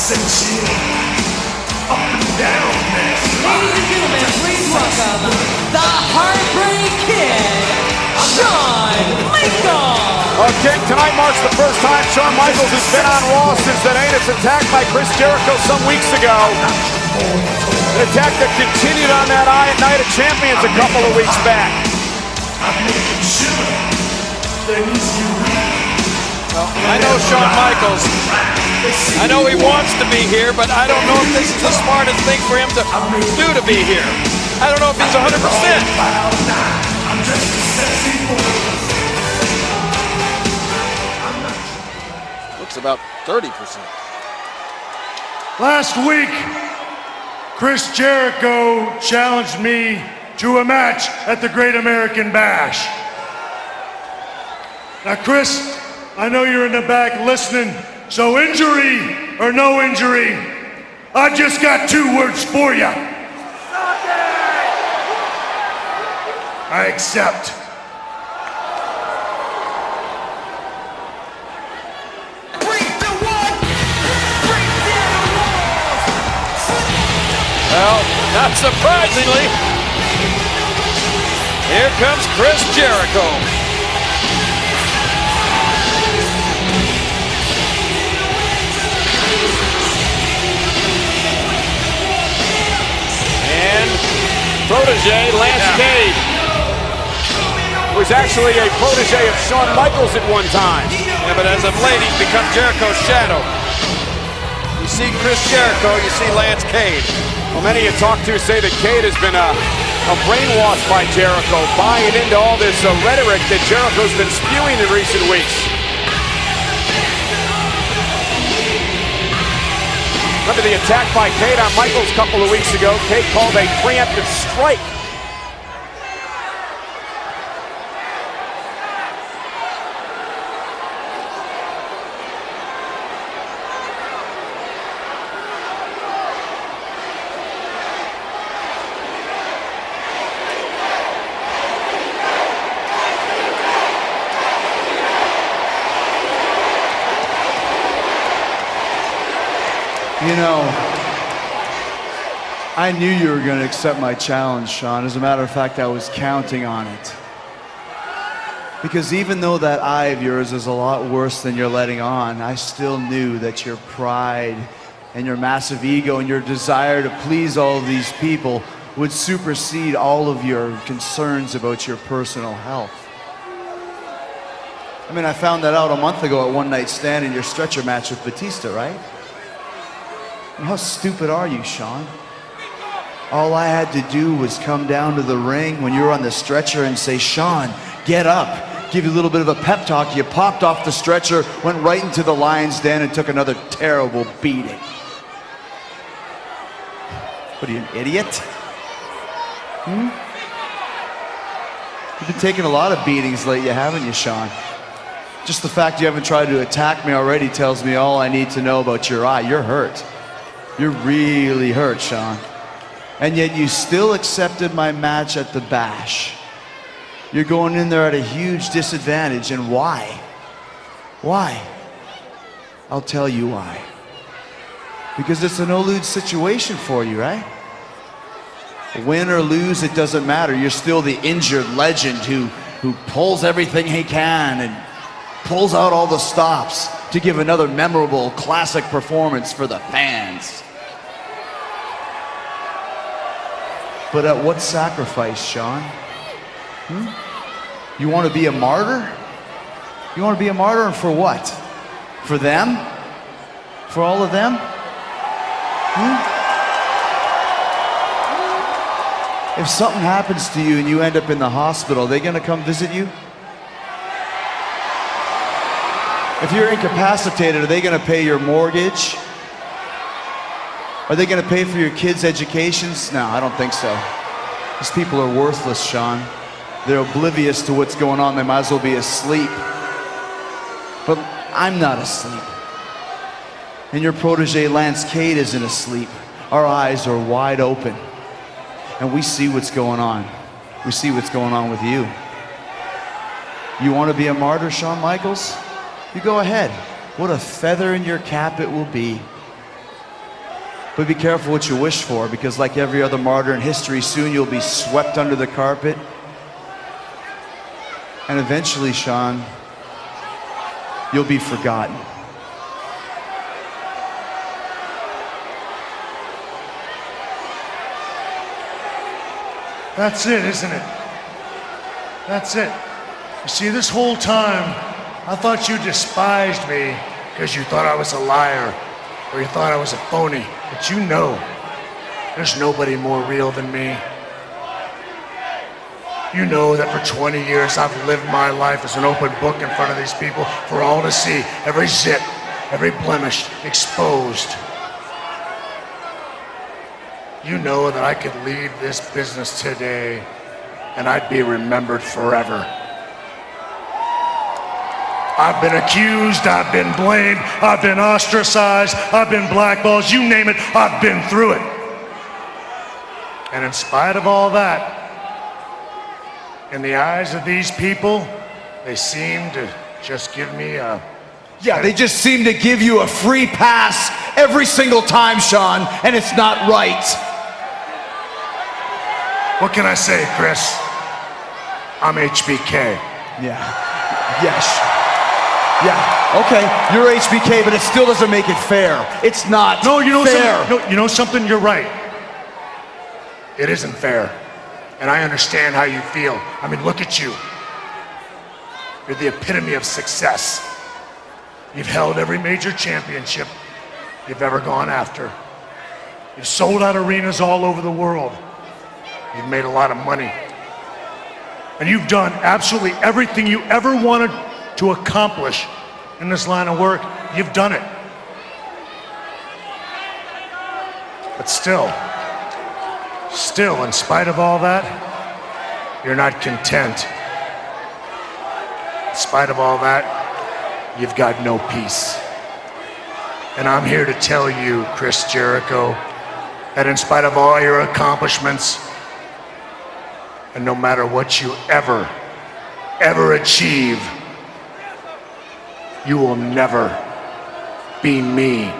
Ladies and gentlemen, please welcome the Heartbreak Kid, Shawn Michaels. Okay, tonight marks the first time Shawn Michaels has been on Raw since that anus attack by Chris Jericho some weeks ago. An attack that continued on that Night of Champions a couple of weeks back. Well, I know Shawn Michaels. I know he wants to be here, but I don't know if this is the smartest thing for him to do to be here. I don't know if he's 100%. Looks about 30%. Last week, Chris Jericho challenged me to a match at the Great American Bash. Now, Chris, I know you're in the back listening, so injury or no injury, I've just got two words for you. I accept. Well, not surprisingly, here comes Chris Jericho. And protege Lance Cade, who was actually a protege of Shawn Michaels at one time. Yeah, but as of late, he's become Jericho's shadow. You see Chris Jericho, you see Lance Cade. Well, many you talk to say that Cade has been brainwashed by Jericho, buying into all this rhetoric that Jericho's been spewing in recent weeks. Remember the attack by Cade on Michaels a couple of weeks ago? Cade called a preemptive strike. You know, I knew you were going to accept my challenge, Shawn. As a matter of fact, I was counting on it. Because even though that eye of yours is a lot worse than you're letting on, I still knew that your pride and your massive ego and your desire to please all of these people would supersede all of your concerns about your personal health. I mean, I found that out a month ago at One Night Stand in your stretcher match with Batista, right? How stupid are you, Shawn? All I had to do was come down to the ring when you were on the stretcher and say, Shawn, get up. Give you a little bit of a pep talk. You popped off the stretcher, went right into the lion's den and took another terrible beating. What are you, an idiot? You've been taking a lot of beatings lately, haven't you, Shawn? Just the fact you haven't tried to attack me already tells me all I need to know about your eye. You're hurt. You're really hurt, Shawn. And yet you still accepted my match at the Bash. You're going in there at a huge disadvantage, and why? Why? I'll tell you why. Because it's a no-lose situation for you, right? Win or lose, it doesn't matter. You're still the injured legend who pulls everything he can and pulls out all the stops to give another memorable, classic performance for the fans. But at what sacrifice, Shawn? You want to be a martyr? You want to be a martyr, and for what? For them? For all of them? If something happens to you and you end up in the hospital, are they going to come visit you? If you're incapacitated, are they going to pay your mortgage? Are they going to pay for your kids' educations? No, I don't think so. These people are worthless, Shawn. They're oblivious to what's going on. They might as well be asleep. But I'm not asleep. And your protege, Lance Cade, isn't asleep. Our eyes are wide open. And we see what's going on. We see what's going on with you. You want to be a martyr, Shawn Michaels? You go ahead. What a feather in your cap it will be. But be careful what you wish for, because like every other martyr in history, soon you'll be swept under the carpet. And eventually, Shawn, you'll be forgotten. That's it, isn't it? That's it. You see, this whole time, I thought you despised me because you thought I was a liar or you thought I was a phony. But you know, there's nobody more real than me. You know that for 20 years I've lived my life as an open book in front of these people for all to see. Every zit, every blemish exposed. You know that I could leave this business today and I'd be remembered forever. I've been accused, I've been blamed, I've been ostracized, I've been blackballed, you name it, I've been through it. And in spite of all that, in the eyes of these people, they seem to just give me a... Yeah, they just seem to give you a free pass every single time, Shawn, and it's not right. What can I say, Chris? I'm HBK. Yeah. Yes. Yeah. Okay. You're HBK, but it still doesn't make it fair. It's not fair. You know something? You're right. It isn't fair. And I understand how you feel. I mean, look at you. You're the epitome of success. You've held every major championship you've ever gone after. You've sold out arenas all over the world. You've made a lot of money. And you've done absolutely everything you ever wanted to accomplish in this line of work. You've done it. But still, in spite of all that, you're not content. In spite of all that, you've got no peace. And I'm here to tell you, Chris Jericho, that in spite of all your accomplishments, and no matter what you ever achieve, you will never be me.